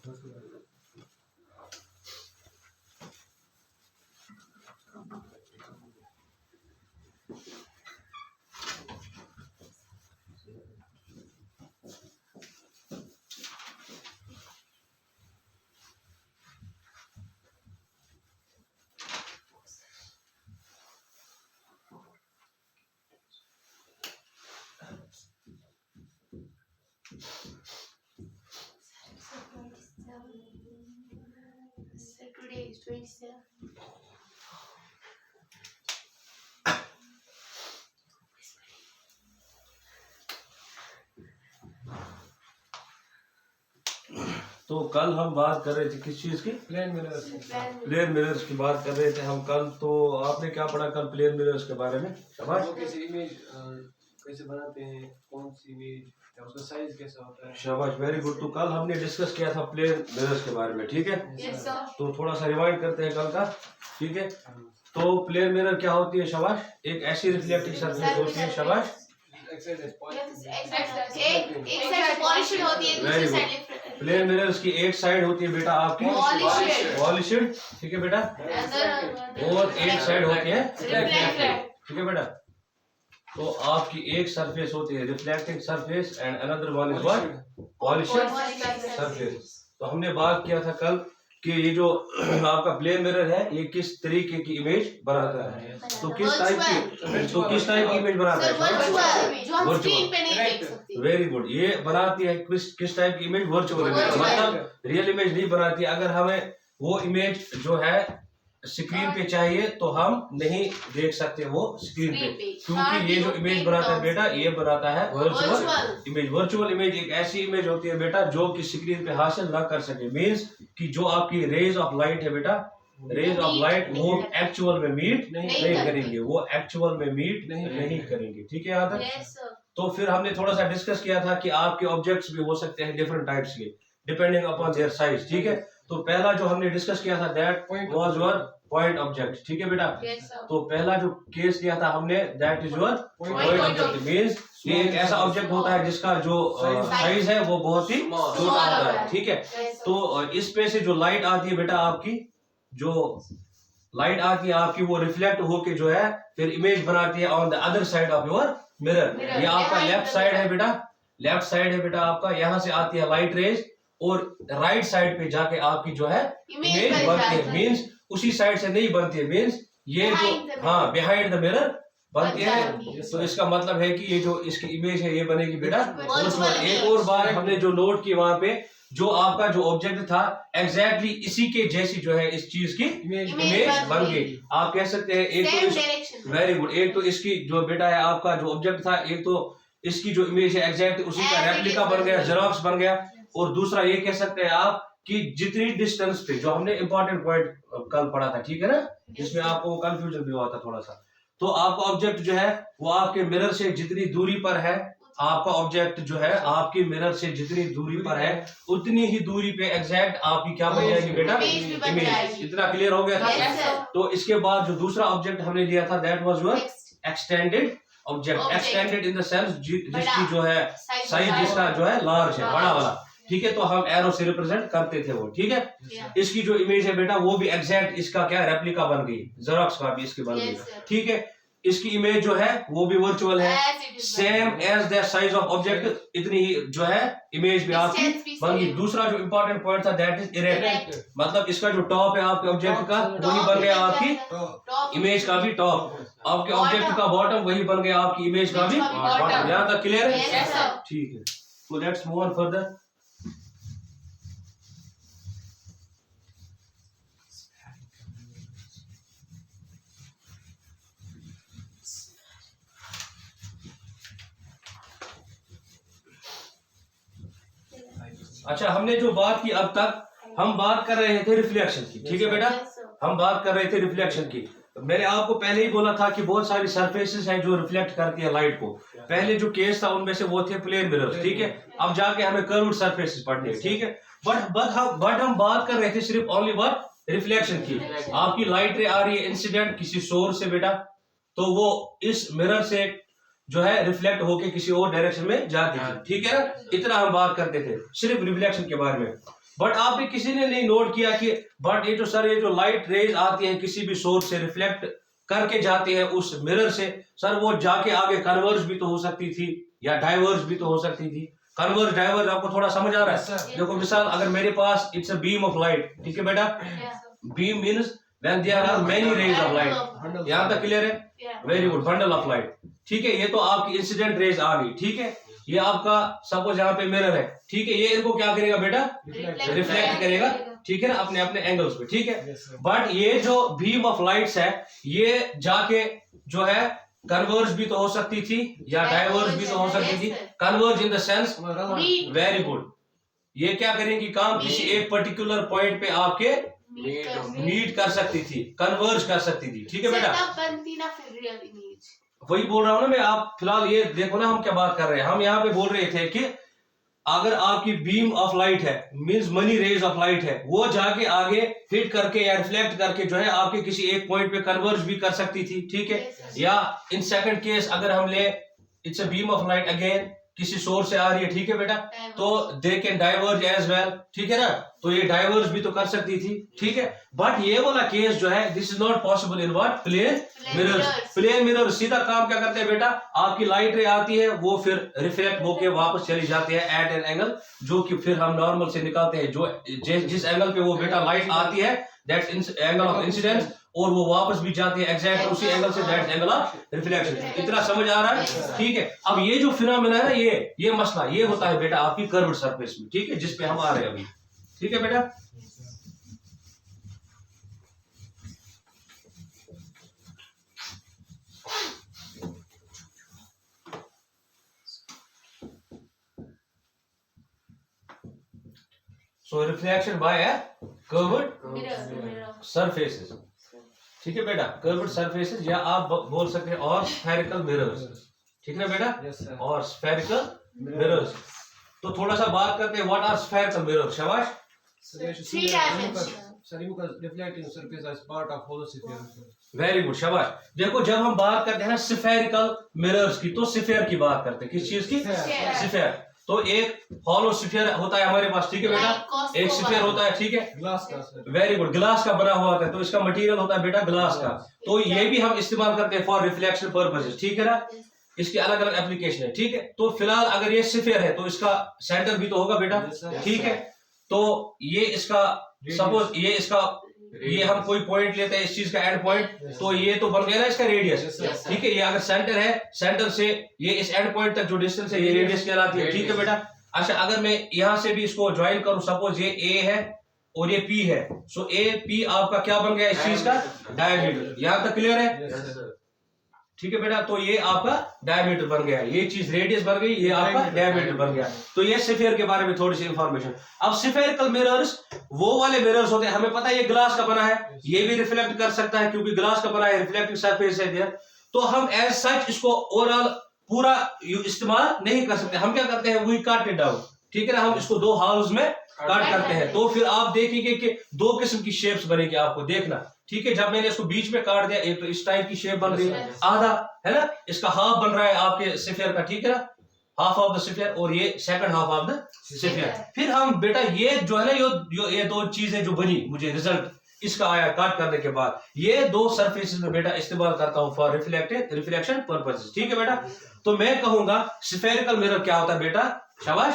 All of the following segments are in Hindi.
Today is 27. तो कल हम बात कर रहे थे किस चीज की? Plane mirrors. प्लेन मिरर्स की बात कर रहे थे हम कल। तो आपने क्या पढ़ा कल प्लेन मिरर्स के बारे में? शाबाश। वो कैसे इमेज कैसे बनाते हैं, कौन सी इमेज या उसका साइज कैसा होता है। शाबाश, वेरी गुड। तो कल हमने डिस्कस किया था प्लेन मिरर्स के बारे में, ठीक है? Yes, sir. तो थोड़ा सा रिवाइंड करते हैं कल का, ठीक है? तो प्लेन मिरर क्या होती है? शाबाश, एक ऐसी रिफ्लेक्टिंग सरफेस होती है। शाबाश, एक साइड पॉलिश्ड होती है, दूसरी साइड प्लेन मिरर्स की एक साइड होती है बेटा आपकी पॉलिश्ड, ठीक है बेटा? और एक साइड होती है रिफ्लेक्टेड, ठीक है बेटा? तो आपकी एक सरफेस होती है reflecting surface and another one is what? Polished surface. तो हमने बात किया था कल कि ये जो आपका प्लेन मिरर है ये किस तरीके की इमेज बनाता है। तो किस टाइप की इमेज बनाता है? जो हम स्क्रीन पे नहीं देख सकते। Very good. ये बनाती है किस टाइप की इमेज? वर्चुअल इमेज, मतलब रियल इमेज नहीं बनाती। अगर हमें वो इमेज जो है स्क्रीन पे चाहिए तो हम नहीं देख सकते वो स्क्रीन पे, क्योंकि ये जो इमेज बनाता है बेटा ये बनाता है वर्चुअल इमेज। वर्चुअल इमेज एक ऐसी इमेज होती है बेटा जो कि स्क्रीन पे हासिल ना कर सके। मींस कि जो आपकी रेज ऑफ लाइट है बेटा, रेज ऑफ लाइट वो एक्चुअल में मीट नहीं करेंगे, वो एक्चुअल में मीट नहीं करेंगे, ठीक है? यहाँ तक तो फिर हमने थोड़ा सा डिस्कस किया था कि आपके ऑब्जेक्ट्स भी हो सकते हैं डिफरेंट टाइप्स के डिपेंडिंग अपॉन देयर साइज, ठीक है? तो पहला जो हमने डिस्कस किया था that was your point object, ठीक है बेटा? तो पहला जो केस लिया था हमने that is your point object. Means ये एक ऐसा ऑब्जेक्ट होता है जिसका जो साइज है वो बहुत ही छोटा होता है, ठीक है? तो इस पे से जो लाइट आती है बेटा आपकी, जो लाइट आती है आपकी वो रिफ्लेक्ट होके जो है फिर इमेज बनाती है on the other side of your mirror. ये आपका लेफ्ट साइड है बेटा, लेफ्ट साइड है बेटा आपका। यहाँ से आती है लाइट रेज और राइट साइड पे जाके आपकी जो है इमेज बनती है। मींस उसी साइड से नहीं बनती है, मींस ये जो हाँ बिहाइंड द मिरर बनती है। तो इसका मतलब है कि ये जो इसकी इमेज है ये बनेगी बेटा वर्चुअल। एक और बार हमने जो नोट की वहां पे जो आपका जो ऑब्जेक्ट था एग्जैक्टली इसी के जैसी जो है इस चीज की इमेज बन गई। आप कह सकते हैं एक तो वेरी गुड, एक तो इसकी जो बेटा है आपका जो ऑब्जेक्ट था, एक तो इसकी जो इमेज है एग्जैक्ट उसी का रेप्लिका बन गया, जेरॉक्स बन गया। और दूसरा ये कह सकते हैं आप कि जितनी डिस्टेंस पे, जो हमने इंपॉर्टेंट पॉइंट कल पढ़ा था, ठीक है ना, जिसमें आपको कंफ्यूजन भी हुआ था थोड़ा सा। तो आपका ऑब्जेक्ट जो है वो आपके मिरर से जितनी दूरी पर है, आपका ऑब्जेक्ट जो है आपकी मिरर से जितनी दूरी पर है उतनी ही दूरी पे एग्जैक्ट आपकी क्या बन जाएगी बेटा? इमेज। इतना क्लियर हो गया था? तो इसके बाद जो दूसरा ऑब्जेक्ट हमने लिया था that was your extended object. Extended in the sense जिसकी जो है साइज जिसका जो है लार्ज है, बड़ा वाला, ठीक है? तो हम एरो से रिप्रेजेंट करते थे वो, ठीक है? इसकी जो इमेज है बेटा वो भी एग्जैक्ट इसका क्या रेप्लिका बन गई, जेरॉक्स का भी इसकी बन गई, ठीक है? इसकी इमेज जो है वो भी वर्चुअल है, same as the size of object, इतनी ही जो है इमेज भी आपकी बन गई। दूसरा जो इंपॉर्टेंट पॉइंट था दैट इज इरेक्ट, मतलब इसका जो टॉप है आपके ऑब्जेक्ट का वही बन गया आपकी इमेज का भी टॉप, आपके ऑब्जेक्ट का बॉटम वही बन गया आपकी इमेज का भी बॉटम। यहाँ तक क्लियर है? ठीक है, तो लेट्स मूव ऑन फर्दर। अच्छा, हमने जो बात की अब तक, हम बात कर रहे थे रिफ्लेक्शन की, ठीक है बेटा? हम बात कर रहे थे रिफ्लेक्शन की। मैंने आपको पहले ही बोला था कि बहुत सारी सरफेसेस हैं जो रिफ्लेक्ट करती है लाइट को। पहले जो केस था उनमें से वो थे प्लेन मिरर्स, ठीक है? अब जाके हमें कर्व्ड सरफेसेस पढ़नी है, ठीक है? बट हम बात कर रहे थे सिर्फ ओनली व्हाट? रिफ्लेक्शन की। आपकी लाइट रे आ रही है इंसिडेंट किसी सोर्स से बेटा, तो वो इस मिरर से जो है रिफ्लेक्ट होके किसी और डायरेक्शन में जाती है, ठीक है ना? इतना हम बात करते थे सिर्फ रिफ्लेक्शन के बारे में। बट आपने किसी ने नहीं नोट किया कि बट ये जो सर ये जो लाइट रेज आती है किसी भी सोर्स से रिफ्लेक्ट करके जाती है उस मिरर से, सर वो जाके आगे कन्वर्ज भी तो हो सकती थी या डाइवर्ज भी तो हो सकती थी। कन्वर्ज डाइवर्ज आपको थोड़ा समझ आ रहा है? देखो मिसाल अगर मेरे पास it's a beam of light, ठीक है बेटा, beam means when there are many rays of light, यहां तक क्लियर है? Very good, bundle of light, ठीक है। ये तो आपकी इंसिडेंट रेज आ गई, ठीक है। ये आपका सपोज यहाँ पे मिरर है, ठीक है, ये इनको क्या करेगा बेटा? रिफ्लेक्ट करेगा, ठीक है ना, अपने अपने एंगल्स पे, ठीक है। बट ये जो बीम ऑफ लाइट्स है ये जाके जो है कन्वर्ज भी तो हो सकती थी या डाइवर्ज भी तो हो सकती थी। Converge in the sense, very good, ये क्या करेंगी काम? किसी एक पर्टिकुलर पॉइंट पे आपके मीट कर सकती थी, कन्वर्ज कर सकती थी, ठीक है बेटा। बनती ना फिर रियल इमेज। वही बोल रहा हूं ना मैं, आप फिलहाल ये देखो ना हम क्या बात कर रहे हैं। हम यहाँ पे बोल रहे थे कि अगर आपकी बीम ऑफ लाइट है means many rays of light है, वो जाके आगे हिट करके या रिफ्लेक्ट करके जो है आपके किसी एक पॉइंट पे कन्वर्ज भी कर सकती थी, ठीक है। या इन सेकंड केस अगर हम ले it's a beam of light again किसी सोर्स से आ रही है, ठीक है बेटा, तो they can diverge as well, ठीक है ना, तो ये डाइवर्ज भी तो कर सकती थी, ठीक है। बट ये वाला केस जो है this is not possible in what? Plane mirrors. Plane mirror सीधा काम क्या करते हैं बेटा? आपकी लाइट रे आती है वो फिर रिफ्लेक्ट होके वापस चली जाती है एट एन एंगल जो कि फिर हम नॉर्मल से निकालते हैं, जो जिस एंगल पे वो बेटा लाइट आती है दैट्स एंगल ऑफ इंसिडेंस, और वो वापस भी जाती है एग्जैक्ट उसी एंगल से, दैट्स एंगल ऑफ रिफ्लेक्शन। इतना समझ आ रहा है? ठीक है। अब ये जो फिनोमेना है ना, ये मसला ये होता है बेटा आपकी कर्व्ड सरफेस में, ठीक है, जिस पे हम आ रहे हैं अभी, ठीक है बेटा। So reflection by a curved surfaces, ठीक है बेटा, कर्व्ड सरफेसेस, या आप बोल सकते हैं और स्फेरिकल मिरर्स, ठीक है बेटा, और स्फेरिकल मिरर्स। तो थोड़ा सा बात करते हैं व्हाट आर स्फेरिकल मिरर्स। शाबाश। वेरी गुड, शाबाश। देखो जब हम बात करते हैं स्फेरिकल मिरर्स की तो स्फीयर की बात करते हैं, किस चीज की? स्फीयर। तो एक हॉलो स्फीयर होता है हमारे पास, ठीक है बेटा, एक स्फीयर होता है, ठीक है, ग्लास का, वेरी गुड, ग्लास का बना हुआ होता है, तो इसका मटेरियल होता है बेटा ग्लास का। तो ये भी हम इस्तेमाल करते हैं फॉर रिफ्लेक्शन पर्पसेस, ठीक है ना, इसकी अलग अलग एप्लीकेशन है, ठीक है। तो फिलहाल अगर ये स्फीयर है तो इसका सेंटर भी तो होगा बेटा, ठीक है। तो ये इसका सपोज ये हम कोई पॉइंट लेते हैं इस चीज का एंड पॉइंट, तो ये तो बन गया ना इसका रेडियस, ठीक है। ये अगर सेंटर है, सेंटर से ये इस एंड पॉइंट तक जो डिस्टेंस है ये रेडियस कहलाती है, ठीक है बेटा। अच्छा अगर मैं यहां से भी इसको ज्वाइन करूं, सपोज ये ए है और ये पी है, सो ए पी आपका क्या बन गया इस चीज का? डायमीटर। यहां तक क्लियर है? ठीक है बेटा, तो ये आपका डायमीटर बन गया, ये चीज रेडियस बन गई, ये आपका डायमीटर बन गया। तो ये स्फीयर के बारे में थोड़ी सी इंफॉर्मेशन। अब स्फेरिकल मिरर्स वो वाले मिरर्स होते हैं, हमें पता है ये ग्लास का बना है, ये भी रिफ्लेक्ट कर सकता है क्योंकि ग्लास का बना है, रिफ्लेक्टिंग सरफेस है देयर। तो हम एज सच इसको ओवरऑल पूरा इस्तेमाल नहीं कर सकते, हम क्या करते हैं, वी कट इट डाउन, ठीक है ना, हम इसको दो हाउस में कट करते हैं। तो फिर आप देखेंगे कि दो किस्म की शेप्स बनेगी, आपको देखना, ठीक है। जब मैंने इसको बीच में काट दिया, एक तो इस टाइप की शेप बन रही है, आधा है ना, इसका हाफ बन रहा है आपके स्फीयर का, ठीक है ना, हाफ ऑफ द स्फीयर, और ये second half of the sphere. फिर हम बेटा ये जो है ना ये दो चीजें जो बनी, मुझे रिजल्ट इसका आया काट करने के बाद, ये दो सरफेसेस में बेटा इस्तेमाल करता हूं फॉर रिफ्लेक्शन पर्पसेस, ठीक है बेटा। तो मैं कहूंगा स्फेरिकल मिरर क्या होता है बेटा? शाबाश।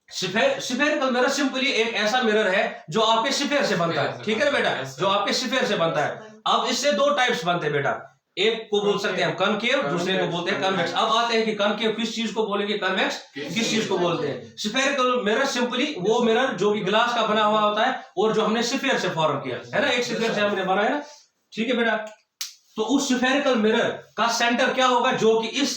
स्फेरिकल मिरर सिंपली एक ऐसा मिरर है जो आपके स्फीयर से बनता है, ठीक है ना बेटा, जो आपके स्फीयर से बनता है। अब इससे दो टाइप्स बनते हैं बेटा, एक को बोल सकते हैं हम कनकेव, दूसरे को बोलते हैं कन्वेक्स। अब आते हैं कि कनकेव किस चीज को बोलेंगे, कन्वेक्स किस चीज को बोलते हैं। स्फेरिकल मिरर सिंपली वो मिरर जो कि ग्लास का बना हुआ होता है और जो हमने स्फीयर से फॉर्म किया है ना, एक स्फीयर से हमने बनाया ना, ठीक है बेटा। तो उस स्फेरिकल मिरर का सेंटर क्या होगा, जो कि इस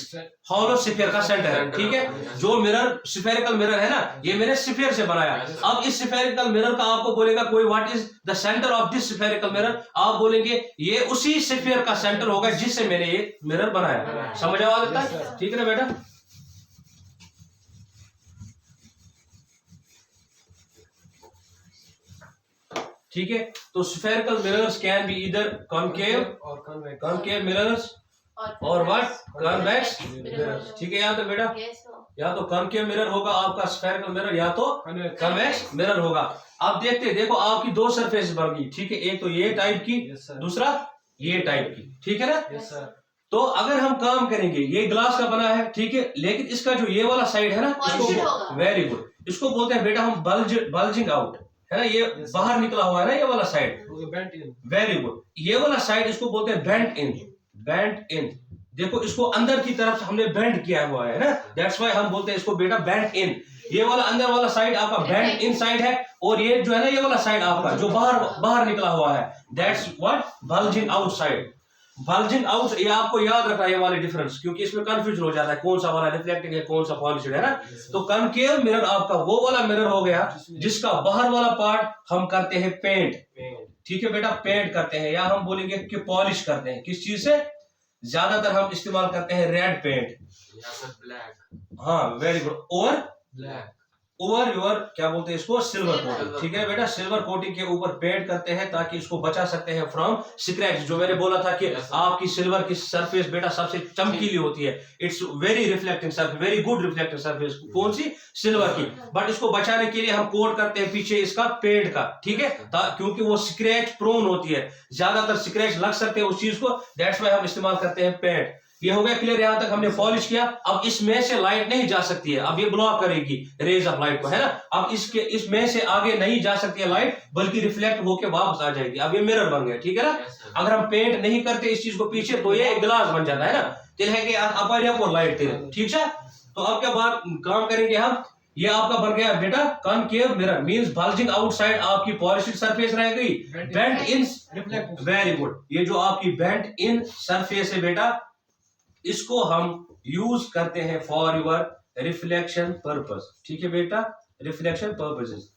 हॉलो स्फीयर का सेंटर है, ठीक है। जो मिरर स्फेरिकल मिरर है ना, ये मैंने स्फीयर से बनाया। अब इस स्फेरिकल मिरर का आपको बोलेगा कोई what is the centre of this spherical mirror, आप बोलेंगे ये उसी स्फीयर का सेंटर होगा जिससे मैंने ये मिरर बनाया। समझ आ जाता है, ठीक है ना बेटा। ठीक है, तो स्फेरिकल मिरर्स कैन बी इधर कॉनकेव और कॉनकेव मिरर्स और व्हाट कन्वेक्स मिरर्स, ठीक है यहाँ पे बेटा। या तो कॉनकेव मिरर होगा आपका स्फेरिकल मिरर, या तो कन्वेक्स मिरर होगा। आप देखते हैं, देखो आपकी दो सरफेस बन गई, ठीक है, एक तो ये टाइप की, दूसरा ये टाइप की, ठीक है ना। Yes, sir. तो अगर हम काम करेंगे, ये ग्लास का बना है, ठीक है, लेकिन इसका जो ये वाला साइड है ना, Polished होगा। वेरी गुड, इसको बोलते हैं बेटा हम बल्जिंग आउट, है ना, ये बाहर निकला हुआ है ना ये वाला साइड, वेरी गुड। ये वाला साइड इसको बोलते हैं बेंट इन, बेंट इन। देखो इसको अंदर की तरफ से हमने बेंड किया हुआ है ना, दैट्स व्हाई हम बोलते हैं इसको बेटा बेंट इन। ये वाला अंदर वाला साइड आपका बेंट इन साइड है, और ये जो है ना ये वाला साइड आपका जो बाहर निकला हुआ है, that's what bulging out side. Bulging out, ये आपको याद रखना है ये वाले डिफरेंस, क्योंकि इसमें कंफ्यूजन हो जाता है कौन सा वाला रिफ्लेक्टिंग है कौन सा पॉलिश्ड है ना। तो कॉनकेव मिरर आपका वो वाला मिरर हो गया जिसका बाहर वाला पार्ट हम करते हैं पेंट, ठीक है बेटा, पेंट करते हैं, या हम बोलेंगे कि पॉलिश करते हैं। किस चीज से? ज्यादातर हम इस्तेमाल करते हैं रेड पेंट, ब्लैक, हाँ वेरी गुड, और ब्लैक, ओवर योर क्या बोलते हैं इसको, सिल्वर कोटिंग, ठीक है बेटा, सिल्वर कोटिंग के ऊपर पेंट करते हैं ताकि इसको बचा सकते हैं फ्रॉम स्क्रैच। जो मैंने बोला था कि आपकी सिल्वर की सरफेस बेटा सबसे चमकीली होती है, it's very reflecting surface, very good reflecting surface, कौन सी? सिल्वर की। बट इसको बचाने के लिए हम कोट करते हैं पीछे इसका पेंट का, ठीक है, क्योंकि वो स्क्रैच प्रोन होती है, ज्यादातर स्क्रैच लग सकते हैं उस चीज को, दैट्स व्हाई हम इस्तेमाल करते हैं पेंट। ये हो गया क्लियर, यहां तक हमने पॉलिश किया। अब इसमें से लाइट नहीं जा सकती है, अब ये ब्लॉक करेगी रेज ऑफ लाइट को, है ना। अब इसमें से आगे नहीं जा सकती है लाइट, बल्कि रिफ्लेक्ट होके वापस आ जाएगी। अब ये मिरर बन गया, ठीक है ना। अगर हम पेंट नहीं करते इस चीज को पीछे, तो ये ग्लास बन जाता है ना, तिलहे अपर लाइट, ठीक है। तो अब क्या बात काम करेंगे हम, ये आपका बन गया बेटा concave mirror, means bulging outside आपकी पॉलिश्ड सरफेस रह गई, बेंट इन, वेरी गुड। ये जो आपकी बेंट इन सरफेस है बेटा, इसको हम यूज करते हैं फॉर योर रिफ्लेक्शन पर्पस, ठीक है बेटा, रिफ्लेक्शन पर्पसेस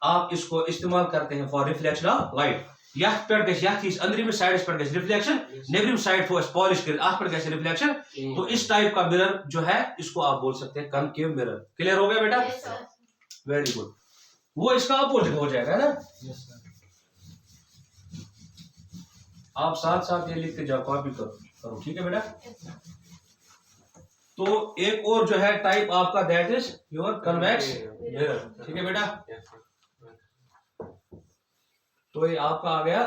आप इसको इस्तेमाल करते हैं फॉर रिफ्लेक्शन ऑफ लाइट। यह पर गई अंदर में साइड पर गई रिफ्लेक्शन, नेबरिम साइड फॉर पॉलिश कर आप पर गई रिफ्लेक्शन। तो इस टाइप का मिरर जो है इसको आप बोल सकते हैं कॉनकेव मिरर। क्लियर हो गया बेटा? Very good. वो इसका अपोजिट हो जाएगा ना। आप साथ साथ ये लिखते जाओ, कॉपी करो, ठीक है बेटा। तो एक और जो है टाइप आपका, that is your convex mirror, ठीक है बेटा। तो ये आपका आ गया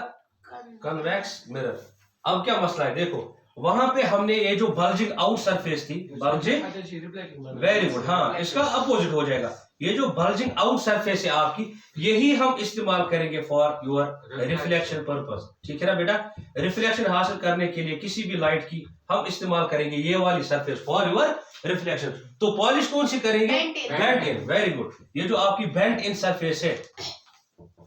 कन्वेक्स मिरर। अब क्या मसला है, देखो वहां पे हमने ये जो बल्जिंग आउट सरफेस थी, बल्जिंग, वेरी गुड, हाँ इसका अपोजिट हो जाएगा। ये जो बल्जिंग आउट सरफेस है आपकी, यही हम इस्तेमाल करेंगे फॉर योर रिफ्लेक्शन पर्पस, ठीक है ना बेटा। रिफ्लेक्शन हासिल करने के लिए किसी भी लाइट की हम इस्तेमाल करेंगे ये वाली सरफेस फॉर योर रिफ्लेक्शन। तो पॉलिश कौन सी करेंगे? Bent in, very good. ये जो आपकी बेंट इन सरफेस है,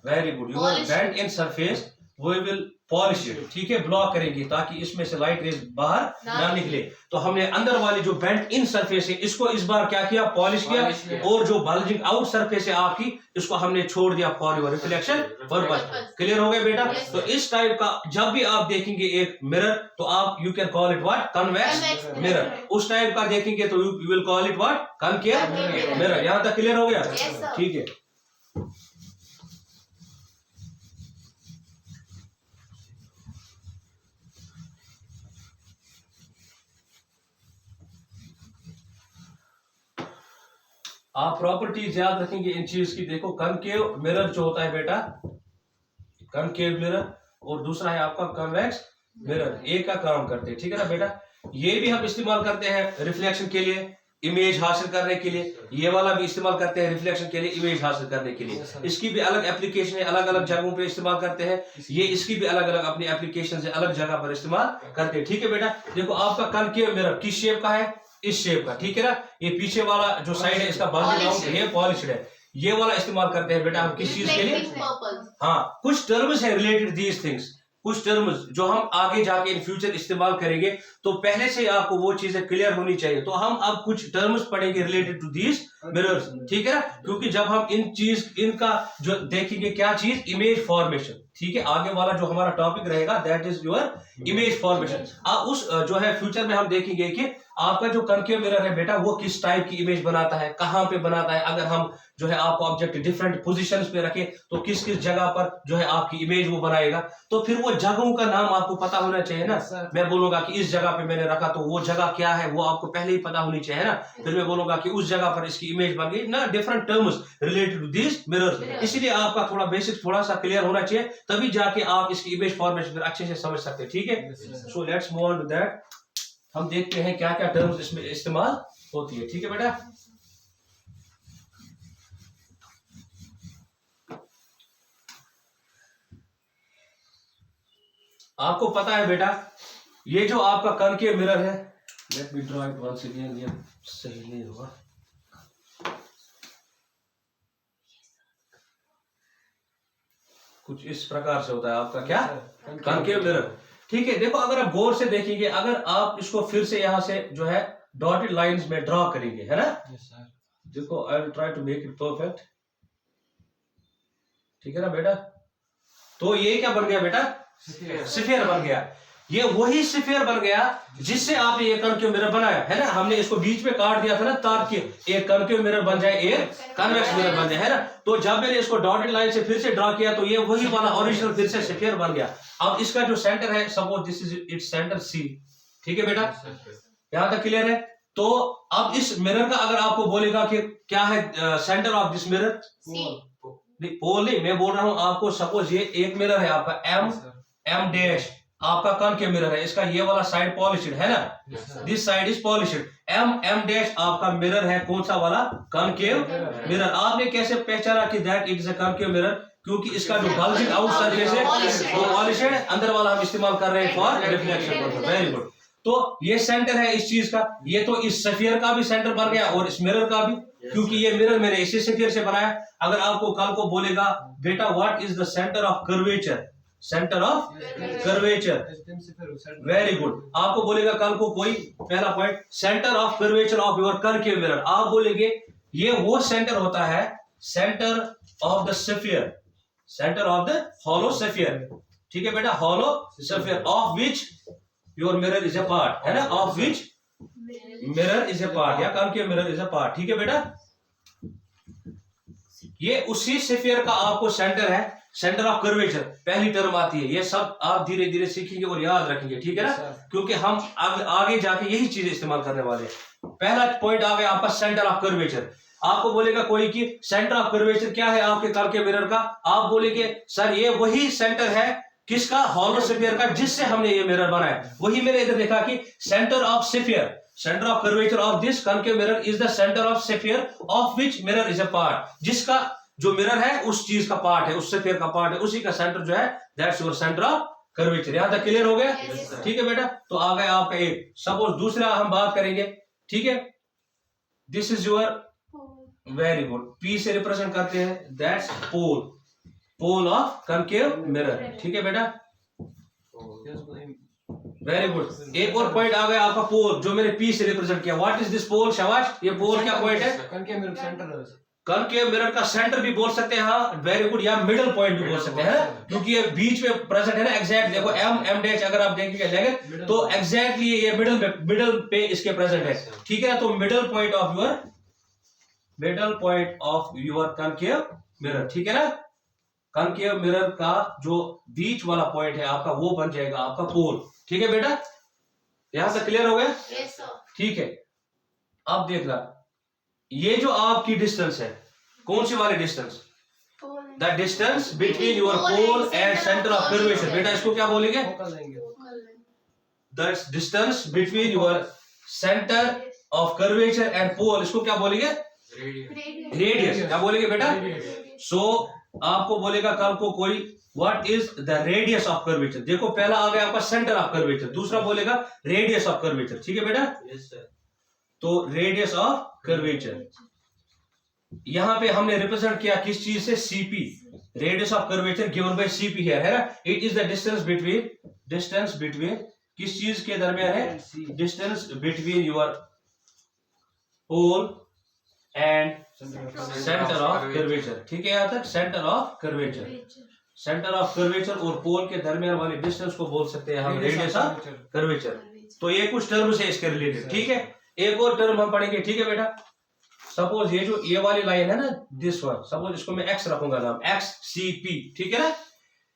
very good, your bent in surface we will polish it, ठीक है, ब्लॉक करेंगे ताकि इसमें से लाइट रेज बाहर ना निकले। तो हमने अंदर वाली जो बेंट इन सरफेस है इसको इस बार क्या किया, पॉलिश किया, और जो बल्जिंग आउट सरफेस है आपकी इसको हमने छोड़ दिया for your reflection purpose. Clear हो गया बेटा? तो इस टाइप का जब भी आप देखेंगे एक मिरर, तो आप you can call it what, convex mirror. उस टाइप का देखेंगे तो you will call it what, concave mirror. यहां तक क्लियर हो गया? ठीक है। आप प्रॉपर्टीज याद रखेंगे इन चीज की। देखो कॉनकेव मिरर जो होता है बेटा, कॉनकेव मिरर, और दूसरा है आपका कन्वेक्स मिरर, एक का काम करते हैं, ठीक है ना बेटा। ये भी हम इस्तेमाल करते हैं रिफ्लेक्शन के लिए, इमेज हासिल करने के लिए। ये वाला भी इस्तेमाल करते हैं रिफ्लेक्शन के लिए, इमेज हासिल करने के लिए। इसकी भी अलग एप्लीकेशन है, अलग अलग जगहों पे इस्तेमाल करते हैं। ये इसकी भी अलग अलग अपनी एप्लीकेशन से अलग जगह पर इस्तेमाल करते हैं, ठीक है बेटा। देखो आपका कॉनकेव मिरर किस शेप का है? इस शेप का, ठीक है ना। ये पीछे वाला जो साइड है इसका बल्जिंग आउट है, ये पॉलिश्ड है। ये वाला इस्तेमाल करते हैं बेटा हम किस चीज के लिए? हाँ, कुछ टर्म्स है रिलेटेड दीज थिंग्स, कुछ टर्म्स जो हम आगे जाके इन फ्यूचर इस्तेमाल करेंगे। तो पहले से आपको वो चीजें क्लियर होनी चाहिए। तो हम अब कुछ टर्म्स पढ़ेंगे रिलेटेड टू दीज मिरर्स, ठीक है ना। क्योंकि जब हम इनका जो देखेंगे क्या चीज, इमेज फॉर्मेशन, ठीक है, आगे वाला जो हमारा टॉपिक रहेगा that is your image formation. अब उस जो है फ्यूचर में हम देखेंगे कि आपका जो कनकेव मिरर है बेटा वो किस टाइप की इमेज बनाता है, कहां पे बनाता है। अगर हम जो है आपको ऑब्जेक्ट डिफरेंट पोजीशंस पे रखें तो किस किस जगह पर जो है आपकी इमेज वो बनाएगा। तो फिर वो जगहों का नाम आपको पता होना चाहिए ना। मैं बोलूंगा कि इस जगह पे मैंने रखा तो वो जगह क्या है वो आपको पहले ही पता होनी चाहिए ना। फिर मैं बोलूंगा कि उस जगह पर इसकी इमेज बन गई ना, different terms related to this mirrors. इसीलिए आपका थोड़ा बेसिक थोड़ा सा क्लियर होना चाहिए, तभी जाके आप इसकी इमेज फॉर्मेशन फिर अच्छे से समझ सकते हैं। ठीक है, so let's move on to that. हम देखते हैं क्या क्या टर्म्स इसमें इस्तेमाल होती है। ठीक है बेटा, आपको पता है बेटा ये जो आपका कनकेव मिरर है, let me draw it once again, ये सही नहीं हुआ। कुछ इस प्रकार से होता है आपका क्या कनकेव मिरर। ठीक है, देखो अगर आप गौर से देखेंगे, अगर आप इसको फिर से यहां से जो है डॉटेड लाइंस में ड्रॉ करेंगे, है ना। देखो I will try to make it perfect. ठीक है ना बेटा, तो ये क्या बन गया बेटा, स्फीयर बन गया। ये वही स्फीयर बन गया जिससे आपने ये कनकेव मिरर बनाया है ना। हमने इसको बीच में काट दिया था ना ताकि एक कनकेव मिरर बन जाए, एक कन्वेक्स मिरर बन जाए, है ना। तो जब मैंने इसको डॉटेड लाइन से फिर से ड्रॉ किया तो ये वही वाला ओरिजिनल फिर से स्फीयर बन गया। अब इसका जो सेंटर है, suppose this is its centre C. ठीक है बेटा, यहां तक क्लियर है। तो अब इस मिरर का अगर आपको बोलेगा कि क्या है सेंटर ऑफ दिस मिरर, पोल नहीं, मैं बोल रहा हूं आपको, सपोज ये एक मिरर है आपका एम डैश, आपका कनकेव मिरर है, इसका ये वाला साइड पॉलिश्ड है ना, this side is polished. M dash आपका मिरर है कौन सा वाला, कनकेव मिरर। आपने कैसे पहचाना कि that it is a concave mirror, क्योंकि इसका जो बल्जिंग आउट सरफेस है वो पॉलिश्ड है, अंदर वाला हम इस्तेमाल कर रहे हैं फॉर रिफ्लेक्शन। Very good. तो ये सेंटर है इस चीज का, ये तो इस स्फीयर का भी सेंटर बन गया और इस मिरर का भी, क्योंकि ये मिरर मैंने इसी स्फीयर से बनाया। अगर आपको कल को बोलेगा बेटा what is the centre of curvature, centre of curvature, very good. आपको बोलेगा कल को कोई पहला point centre of curvature of your concave mirror, आप बोलेंगे ये वो सेंटर होता है centre of the sphere, centre of the hollow sphere. ठीक है बेटा, hollow sphere of which your mirror is a part, है ना, of which mirror is a part या concave mirror is a part. ठीक है बेटा, ये उसी स्फीयर का आपको सेंटर है, सेंटर ऑफ कर्वेचर पहली टर्म आती है। ये सब आप धीरे धीरे सीखेंगे और याद रखेंगे। ठीक है ना, क्योंकि हम आगे जाके यही चीजें इस्तेमाल करने वाले हैं। पहला पॉइंट आ गया आपका सेंटर ऑफ कर्वेचर। आपको बोलेगा कोई कि सेंटर ऑफ कर्वेचर क्या है आपके कनकेव मिरर का, आप बोलेंगे सर ये वही सेंटर है किसका, हॉलो स्फीयर का, जिससे हमने ये मिरर बनाया। वही मैंने इधर देखा कि centre of sphere, centre of curvature of this concave mirror is the centre of sphere of which mirror is a part, जिसका जो मिरर है उस चीज का पार्ट है, उस स्फीयर का पार्ट है, उसी का सेंटर जो है that's your centre of curvature. यहां तक क्लियर हो गया। ठीक है बेटा, तो आ गया आपका एक। सपोज दूसरा हम बात करेंगे। ठीक है, this is your, very good, P से रिप्रेजेंट करते हैं, that's pole, pole of concave mirror. ठीक है बेटा, वेरी गुड। एक और पॉइंट आ गया आपका पोल, जो मैंने पी से रिप्रेजेंट किया। व्हाट इज दिस पोल शाबाश, ये पोल क्या पॉइंट है, concave mirror centre, concave mirror का सेंटर भी बोल सकते हैं, हाँ वेरी गुड, या मिडिल पॉइंट भी बोल सकते हैं, क्योंकि ये बीच में प्रेजेंट है ना, एग्जैक्ट। देखो एम डैश अगर आप देखेंगे तो एग्जैक्टली ये मिडिल पे इसके प्रेजेंट है। ठीक है, तो middle point of your concave mirror. ठीक है ना, कनकेव मिरर का जो बीच वाला पॉइंट है आपका वो बन जाएगा आपका पोल। ठीक है बेटा, यहां से क्लियर हो गया। ठीक है, अब देखना ये जो आपकी डिस्टेंस है, कौन सी वाली distance, the distance between your pole and centre of curvature. बेटा इसको क्या बोलेंगे, the distance between your centre of curvature and pole, इसको क्या बोलेंगे, रेडियस। क्या बोलेंगे बेटा, सो आपको बोलेगा कल को कोई what is the radius of curvature. देखो पहला आ गया आपका सेंटर ऑफ कर्वेचर, दूसरा बोलेगा रेडियस ऑफ कर्वेचर। ठीक है बेटा, तो रेडियस ऑफ कर्वेचर यहां पे हमने रिप्रेजेंट किया किस चीज से, CP, radius of curvature given by CP here, है ना। It is the distance between किस चीज के दरमियान है, distance between your pole and centre of curvature. ठीक है, यहां तक centre of curvature. Centre of curvature और पोल के दरमियान वाले डिस्टेंस को बोल सकते हैं हम रेडियस ऑफ कर्वेचर। तो ये कुछ टर्म्स है इसके रिलेटेड, ठीक है। एक और टर्म हम पढ़ेंगे, ठीक है बेटा। सपोज ये जो ये वाली लाइन है ना, दिस वन, सपोज इसको मैं एक्स रखूंगा नाम, एक्स सी पी, ठीक है ना।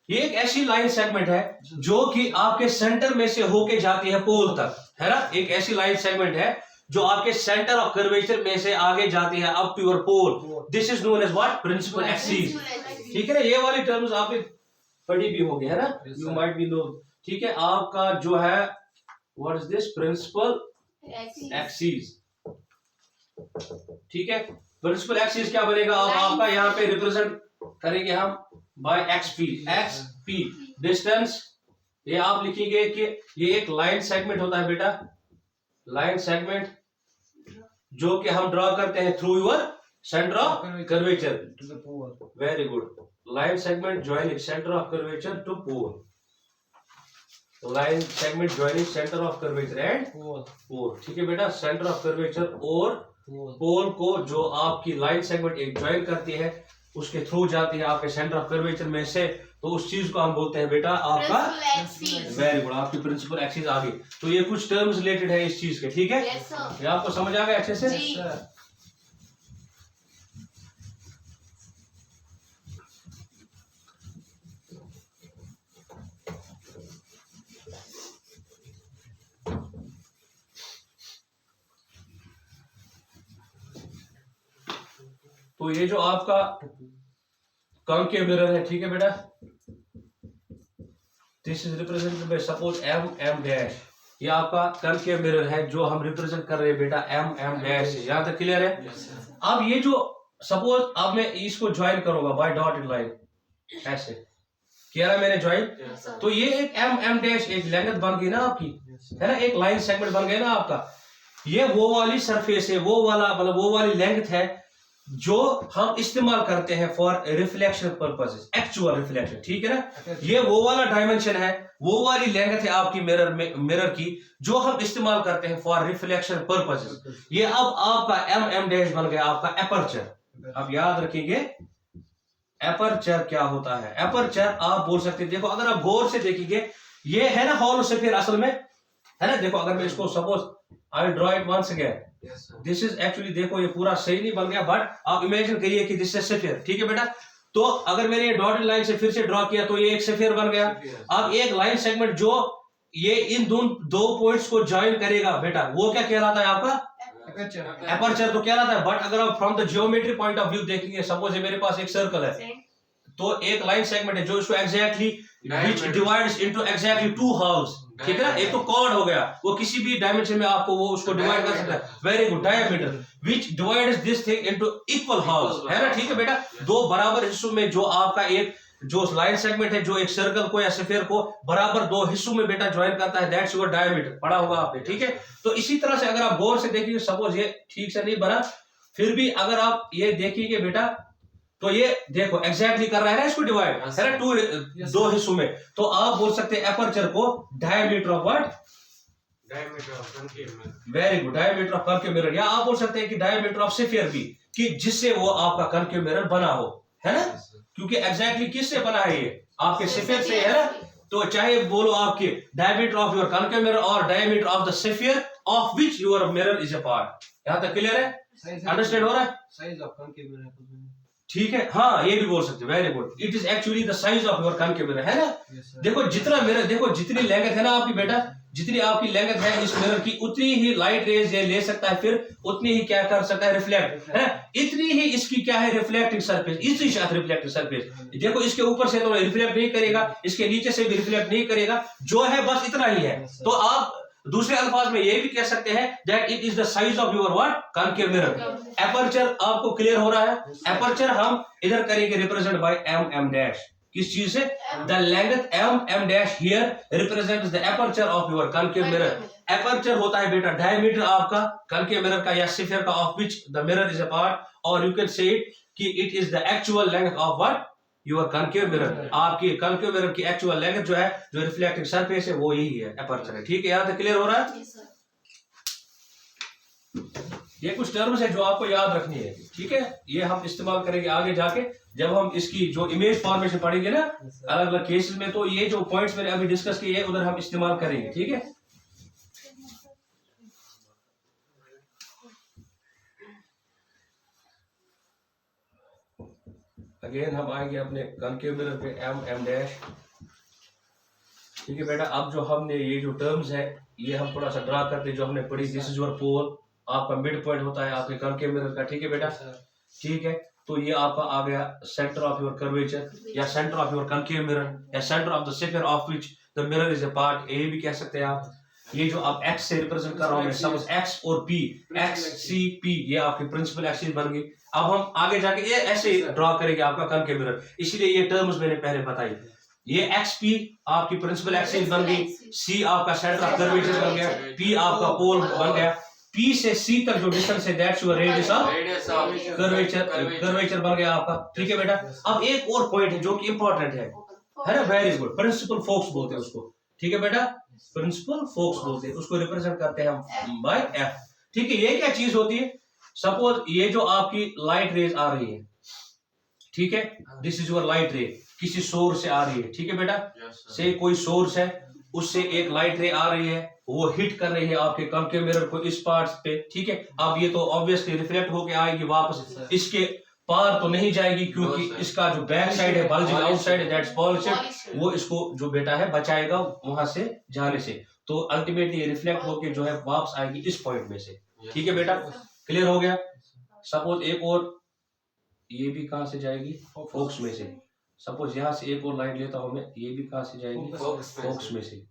ये एक ऐसी लाइन सेगमेंट है जो कि आपके सेंटर में से होके जाती है पोल तक, है ना। एक ऐसी लाइन सेगमेंट है जो आपके सेंटर ऑफ कर्वेचर में से आगे जाती है up to your pole. This is known as what, principal axis, ठीक है ना। ये वाली टर्म्स आपने पढ़ी भी होगी, है ना, यू माइट बी नो, ठीक है। आपका जो है what is this, principal axis, ठीक है। प्रिंसिपल एक्सिस क्या बनेगा, अब आपका यहाँ पे रिप्रेजेंट करेंगे हम बाय एक्सपी, एक्सपी डिस्टेंस। ये आप लिखेंगे कि ये एक लाइन सेगमेंट होता है बेटा, लाइन सेगमेंट जो कि हम ड्रॉ करते हैं through your centre of curvature. Very good, line segment joining centre of curvature to pole, line segment joining centre of curvature and pole, ठीक है बेटा। सेंटर ऑफ कर्वेचर और पोल को जो आपकी लाइन सेगमेंट एक ज्वाइन करती है उसके थ्रू जाती है आपके सेंटर ऑफ कर्वेचर में से, तो उस चीज को हम बोलते हैं बेटा आपका, वेरी गुड, आपकी प्रिंसिपल एक्सिस आ गई। तो ये कुछ टर्म्स रिलेटेड है इस चीज के, ठीक है। ये आपको समझ आ गया अच्छे से। तो ये जो आपका कॉन्केव मिरर है, ठीक है बेटा, this is represented by suppose M M dash. ये आपका कॉन्केव मिरर है जो हम रिप्रेजेंट कर रहे हैं बेटा एम एम डैश। यहां तक क्लियर है। अब ये जो सपोज अब मैं इसको ज्वाइन करूंगा बाय डॉटेड लाइन, ऐसे किया मैंने ज्वाइन, तो ये एक एम एम डैश एक लेंथ बन गई ना आपकी, है ना, एक लाइन सेगमेंट बन गया ना आपका। ये वो वाली सरफेस है, वो वाला मतलब वो वाली लेंथ है जो हम इस्तेमाल करते हैं for reflection purposes, actual reflection, ठीक है ना। ये वो वाला डायमेंशन है, वो वाली लेंथ है आपकी मिरर की जो हम इस्तेमाल करते हैं फॉर रिफ्लेक्शन पर्पसेस। ये अब आपका एम एम डैश बन गया आपका एपर्चर। अब याद रखेंगे एपर्चर क्या होता है। एपर्चर आप बोल सकते हैं, देखो अगर आप गौर से देखेंगे ये है ना हॉलो स्फीयर असल में, है ना। देखो अगर मैं इसको suppose I draw it once again, this is actually, देखो ये पूरा सही नहीं बन गया, बट आप इमेजिन करिए कि दिस इज स्फीयर, ठीक है बेटा। तो अगर मैंने ये डॉटेड लाइन से फिर से ड्रॉ किया तो ये एक स्फीयर बन गया। अब एक लाइन सेगमेंट जो ये इन दो पॉइंट्स को ज्वाइन करेगा बेटा, वो क्या कहलाता है आपका, एपर्चर तो कहलाता है। बट अगर आप from the geometry point of view देखेंगे, सपोज मेरे पास एक सर्कल है, तो एक लाइन सेगमेंट है जो इसको exactly which divides into exactly two halves, ठीक है ना। एक तो कॉर्ड हो गया, वो किसी भी डायमेंशन में आपको वो उसको डिवाइड कर सकता है। Very good, diameter which divides this thing into equal halves, है ना, ठीक है बेटा। दो बराबर हिस्सों में जो आपका एक जो लाइन सेगमेंट है जो एक सर्कल को या स्फीयर को बराबर दो हिस्सों में बेटा ज्वाइन करता है, दैट्स योर डायमीटर, पढ़ा होगा आपने, ठीक है। तो इसी तरह से अगर आप गौर से देखिए, सपोज ये ठीक से नहीं बना, फिर भी अगर आप ये देखिएगे बेटा तो ये देखो एग्जैक्टली कर रहा है ना इसको डिवाइड, है ना, दो हिस्सों में। तो आप बोल सकते हैं एपर्चर को diameter of what, diameter of concave mirror, very good, diameter of concave mirror. या आप बोल सकते हैं कि डायमीटर ऑफ स्फीयर भी, कि जिससे वो आपका कॉन्केव मिरर बना हो, है ना, क्योंकि एग्जैक्टली किससे बना है ये आपके स्फीयर से, है ना। तो चाहे बोलो आपके diameter of your concave mirror और diameter of the sphere of which your mirror is a part. यहां तक क्लियर है, अंडरस्टैंड हो रहा है। साइज ऑफ कॉन्केव मिरर, ठीक है, हाँ ये भी बोल सकते हैं, very good, it is actually the size of your concave mirror, है ना। देखो जितना मिरर, देखो जितनी लेंथ है ना आपकी बेटा, जितनी आपकी लेंथ है इस मिरर की, उतनी ही लाइट रेज ये ले सकता है, फिर उतनी ही क्या कर सकता है, रिफ्लेक्ट, है ना। इतनी ही इसकी क्या है, रिफ्लेक्टिंग सरफेस, इसी साथ रिफ्लेक्टिंग सरफेस। देखो इसके ऊपर से तो रिफ्लेक्ट नहीं करेगा, इसके नीचे से भी रिफ्लेक्ट नहीं करेगा, जो है बस इतना ही है। तो आप दूसरे अल्फाज में ये भी कह सकते हैं that it is the size of your what, concave mirror. Aperture आपको क्लियर हो रहा है। एपर्चर हम इधर करेंगे represent by M M dash, किस चीज से, the length M M dash here represents the aperture of your concave mirror. Aperture होता है बेटा डायमीटर आपका कॉन्केव मिरर का या स्फीयर का, of which the mirror is a part, और यू कैन से इट कि it is the actual length of what, your concave mirror. आपकी कॉन्केव मिरर की एक्चुअल लेंथ जो है, जो रिफ्लेक्टिंग सरफेस है, वो यही है, एपर्चर है, ठीक है। यहां तक क्लियर हो रहा है। ये कुछ टर्म्स है जो आपको याद रखनी है, ठीक है। ये हम इस्तेमाल करेंगे आगे जाके जब हम इसकी जो इमेज फॉर्मेशन पढ़ेंगे ना अलग अलग केसेस में, तो ये जो पॉइंट्स मैंने अभी डिस्कस किए उधर हम इस्तेमाल करेंगे, ठीक है। अगेन हम आएंगे अपने कॉन्केव मिरर पे एम डैश, ठीक है बेटा। अब जो हमने ये जो टर्म्स है ये हम थोड़ा सा ड्रा करते हैं जो हमने पढ़ी। दिस इज योर पोल, आपका मिड पॉइंट होता है आपके कॉन्केव मिरर का, ठीक है बेटा, ठीक है। तो ये आपका आ गया सेंटर ऑफ योर कर्वेचर या centre of your concave mirror या centre of the sphere of which the mirror is a part, ए भी कह सकते हैं आप। ये जो आप एक्स से रिप्रेजेंट कर रहा हूं मैं, सपोज एक्स और पी, एक्स सी पी, ये आपकी प्रिंसिपल एक्सिस बन गई। अब हम आगे जाके ये ऐसे ड्रॉ करेंगे आपका कॉन्केव मिरर, इसीलिए ये टर्म्स मैंने पहले बताई। ये एक्स पी आपकी प्रिंसिपल एक्सिस बन गई, सी आपका सेंटर ऑफ कर्वेचर बन गया, पी आपका पोल बन गया, पी से सी तक जो डिस्टेंस है that's your radius of curvature बन गया आपका, ठीक है बेटा। अब एक और पॉइंट है जो कि इंपॉर्टेंट है ना, वेरी गुड, प्रिंसिपल फोकस बोलते हैं उसको, ठीक है बेटा, प्रिंसिपल फोकस बोलते हैं उसको, रिप्रेजेंट करते हैं हम बाय एफ, ठीक है। ये क्या चीज होती है, सपोज ये जो आपकी लाइट रेज आ रही है, ठीक है, दिस इज योर लाइट रे, किसी सोर्स से आ रही है, ठीक है बेटा, से कोई सोर्स है उससे एक लाइट रे आ रही है, वो हिट कर रही है आपके कॉन्केव मिरर को इस पार्ट पे, ठीक है। अब ये तो ऑब्वियसली रिफ्लेक्ट होके आएगी वापस, इसके पार तो नहीं जाएगी क्योंकि इसका जो बैक साइड है, बल्जिंग आउटसाइड है, दैट्स पॉलिश्ड, वो इसको जो बेटा है बचाएगा वहां से जाने से। तो अल्टीमेटली ये रिफ्लेक्ट होके जो है वापस आएगी इस पॉइंट में से, ठीक है बेटा, क्लियर हो गया। सपोज एक और ये भी कहां से जाएगी, फोकस में से। सपोज यहाँ से एक और लाइट लेता हूं मैं, ये भी कहां से जाएगी, फोकस में से।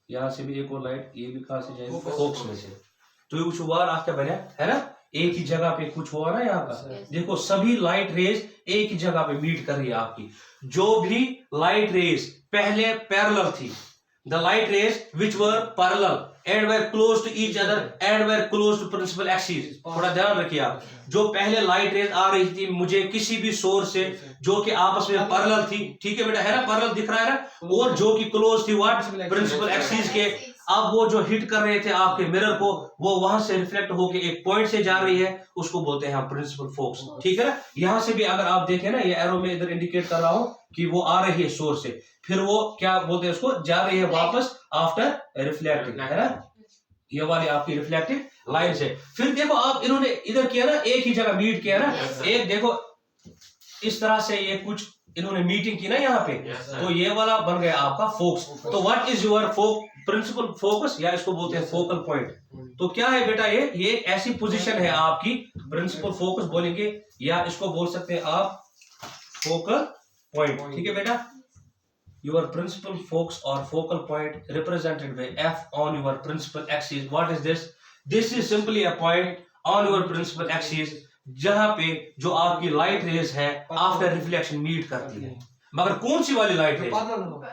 यहाँ से भी एक और लाइट, ये भी कहां से जाएगी, फोकस में से। तो ये कुछ हुआ रास्ता बना है ना, एक ही जगह पे कुछ हुआ ना यहाँ का। देखो सभी लाइट रेज एक ही जगह पे मीट कर रही है आपकी। जो भी लाइट रेज पहले पैरेलल थी, the light rays which were parallel and were close to each other and were close to principal axis, थोड़ा ध्यान रखिए आप। जो पहले लाइट रेज आ रही थी मुझे किसी भी सोर्स से जो कि आपस में पैरेलल थी, ठीक है बेटा, है ना, पैरेलल दिख रहा है ना, और जो कि क्लोज थी व्हाट, प्रिंसिपल एक्सिस के। अब वो जो हिट कर रहे थे आपके मिरर को, वो वहां से रिफ्लेक्ट होके एक पॉइंट से जा रही है, उसको बोलते हैं प्रिंसिपल फोकस, ठीक है ना। यहाँ से भी अगर आप देखें ना, ये एरो में इधर इंडिकेट कर रहा हूं कि वो आ रही है सोर्स से, फिर वो क्या बोलते हैं उसको, जा रही है वापस आफ्टर रिफ्लेक्टिंग, है ना, ये वाली आपकी रिफ्लेक्टिव लाइन से। फिर देखो आप इन्होंने इधर किया ना, एक ही जगह मीट किया ना, एक देखो इस तरह से ये कुछ इन्होंने मीटिंग की ना यहाँ पे, तो ये वाला बन गया आपका फोकस। तो what is your principal focus, या इसको बोलते हैं फोकल पॉइंट। तो क्या है बेटा, ये एक ऐसी पोजीशन है आपकी, प्रिंसिपल फोकस बोलेंगे, या इसको बोल सकते हैं आप फोकल पॉइंट, ठीक है बेटा। Your principal focus or focal point represented by F on your principal axis. What is this? This is simply a point on your principal axis जहां पे जो आपकी लाइट रेज है आफ्टर रिफ्लेक्शन मीट करती है। मगर कौन सी वाली लाइट रेज,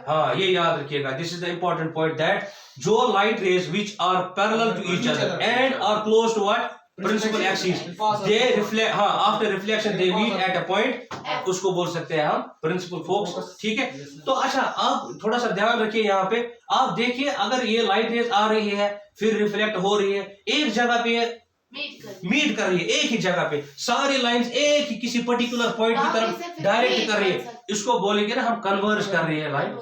हाँ ये याद रखिएगा, this is the important point, that जो light rays which are parallel to each other and are close to what, principal axis, they reflect, हाँ after reflection they meet at a point, उसको बोल सकते हैं हम प्रिंसिपल फोकस, ठीक है। तो अच्छा आप थोड़ा सा ध्यान रखिए यहाँ पे, आप देखिए अगर ये लाइट रेज आ रही है फिर रिफ्लेक्ट हो रही है, एक जगह पे मीट कर रही है, एक ही जगह पे सारी लाइंस एक ही किसी पर्टिकुलर पॉइंट की तरफ डायरेक्ट कर रही है, इसको बोलेंगे ना हम कन्वर्ज कर रही है लाइट,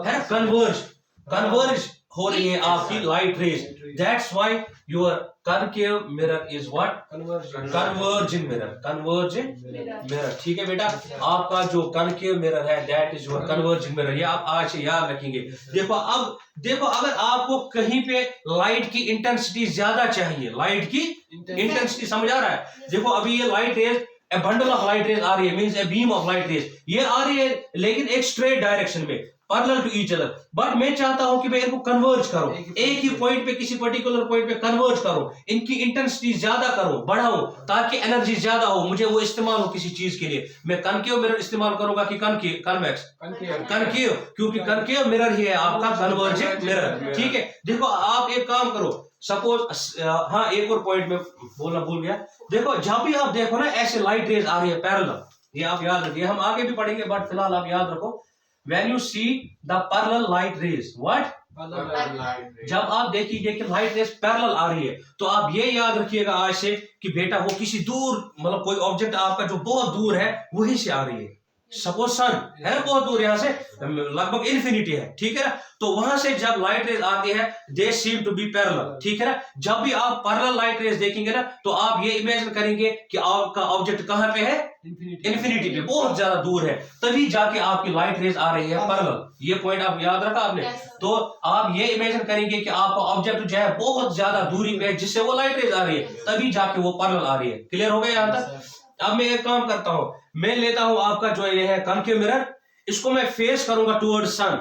है ना, कन्वर्ज हो रही है आपकी light rays. That's why your concave mirror is what, converging mirror, ठीक है बेटा। आपका जो कॉन्केव मिरर है that is your converging mirror, ये आप आज से याद रखेंगे। देखो अब देखो अगर आपको कहीं पे लाइट की इंटेंसिटी ज्यादा चाहिए, लाइट की इंटेंसिटी समझ आ रहा है, देखो अभी ये light rays, a bundle of light rays आ रही है, means a beam of light rays, ये आ रही है लेकिन एक स्ट्रेट डायरेक्शन में, parallel to each other, but मैं चाहता हूं कि मैं इनको कन्वर्ज करूं, एक ही पॉइंट पे, किसी पर्टिकुलर पॉइंट पे कन्वर्ज करूं, इनकी इंटेंसिटी ज्यादा करूं, बढ़ाऊं, ताकि एनर्जी ज्यादा हो, मुझे वो इस्तेमाल हो किसी चीज के लिए। मैं कॉन्केव मिरर इस्तेमाल करूंगा कि कन्वेक्स, कॉन्केव, क्योंकि कॉन्केव मिरर ही है आपका कन्वर्जिंग मिरर, ठीक है। देखो आप एक काम करो, सपोज हाँ एक और पॉइंट में बोलना भूल गया, देखो जब भी आप देखो ना ऐसे लाइट रेज आ रही है पैरेलल, ये आप याद रखिए, हम आगे भी पढ़ेंगे बट फिलहाल आप याद रखो, when you see the parallel light rays, what, जब आप देखिए कि लाइट रेस पैरेलल आ रही है तो आप ये याद रखिएगा आज से कि बेटा वो किसी दूर मतलब कोई ऑब्जेक्ट आपका जो बहुत दूर है वहीं से आ रही है। सपोज सन है बहुत दूर, यहाँ से लगभग इन्फिनिटी है, ठीक है ना, तो वहां से जब लाइट रेज आती है दे सीम टू बी पैरेलल, ठीक है ना। जब भी आप पैरेलल लाइट रेज देखेंगे ना तो आप ये इमेजिन करेंगे कि आपका ऑब्जेक्ट कहां पे है, इन्फिनिटी पे, बहुत ज्यादा दूर है, तभी जाके आपकी लाइट रेज आ रही है पैरेलल। ये पॉइंट आप याद रखा आपने। तो आप ये इमेजिन करेंगे कि आपका ऑब्जेक्ट जो है बहुत ज्यादा दूरी पे है जिससे वो लाइट रेज आ रही है, तभी जाके वो पैरेलल आ रही है। क्लियर हो गया यहाँ तक? अब मैं एक काम करता हूं, मैं लेता हूं आपका जो ये है कॉन्केव मिरर, इसको मैं फेस करूंगा टुवर्ड सन,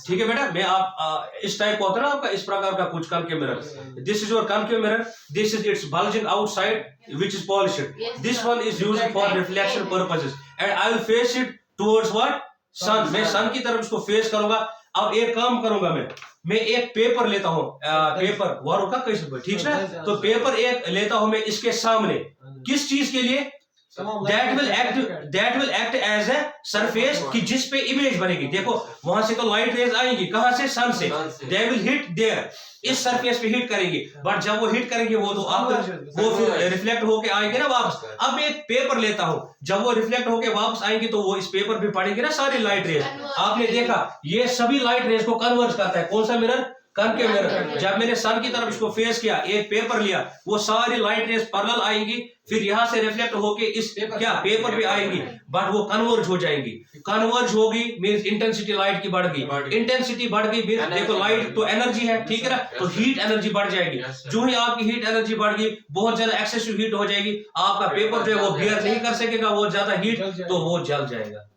ठीक है बेटा। मैं आप इस टाइप का होता है ना आपका इस प्रकार का कुछ concave mirror, this is your concave mirror, this is it's bulging outside which is polished, this one is used for reflection purposes and I will face it towards what, sun. मैं सन की तरफ इसको फेस करूंगा। अब एक काम करूंगा मैं एक पेपर लेता हूं, पेपर वारों का कैसे, ठीक है ना, तो पेपर एक लेता हूं मैं इसके सामने, किस चीज के लिए, that will act as a surface कि जिस पे इमेज बनेगी। देखो वहां से तो लाइट रेज आएंगी, कहां से, सन से, they will hit there, इस सरफेस पे हिट करेंगे, बट जब वो हिट करेंगे वो तो आपका वो फिर रिफ्लेक्ट होके आएंगे ना वापस। अब मैं एक पेपर लेता हूं, जब वो रिफ्लेक्ट होके वापस आएंगे तो वो इस पेपर पे पड़ेंगे ना सारी लाइट रेज। आपने देखा ये सभी लाइट रेज को कन्वर्ज करता है, कौन सा मिरर, कॉन्केव मिरर। जब मैंने सन की तरफ इसको फेस किया, एक पेपर लिया, वो सारी लाइट रेज पैरेलल आएंगी, फिर यहां से रिफ्लेक्ट होके इस क्या पेपर पे आएंगी, बट वो कन्वर्ज हो जाएंगी। कन्वर्ज होगी मींस इंटेंसिटी लाइट की बढ़ गई, इंटेंसिटी बढ़ गई मींस देखो लाइट तो एनर्जी है, ठीक है ना, तो हीट एनर्जी बढ़ जाएगी। जो ही आपकी हीट एनर्जी बढ़ गई, बहुत ज्यादा एक्सेसिव हीट हो जाएगी, आपका पेपर जो है वो बियर नहीं कर सकेगा वो ज्यादा हीट, तो वो जल जाएगा।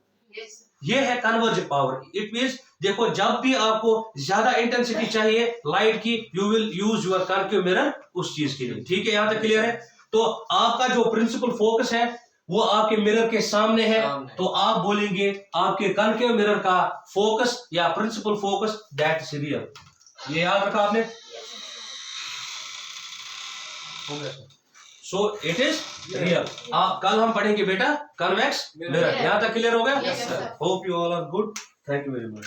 ये है कन्वर्जिव पावर। इट मींस देखो जब भी आपको ज्यादा इंटेंसिटी चाहिए लाइट की, you will use your concave mirror उस चीज के लिए, ठीक है, यहां तक क्लियर है। तो आपका जो प्रिंसिपल फोकस है वो आपके मिरर के सामने है, तो आप बोलेंगे आपके कॉन्केव मिरर का फोकस या principal focus that is real. ये याद रखा आपने। So it is real. कल हम पढ़ेंगे बेटा कन्वेक्स मिरर। यहां तक क्लियर हो गया? Hope you all are good. Thank you very much.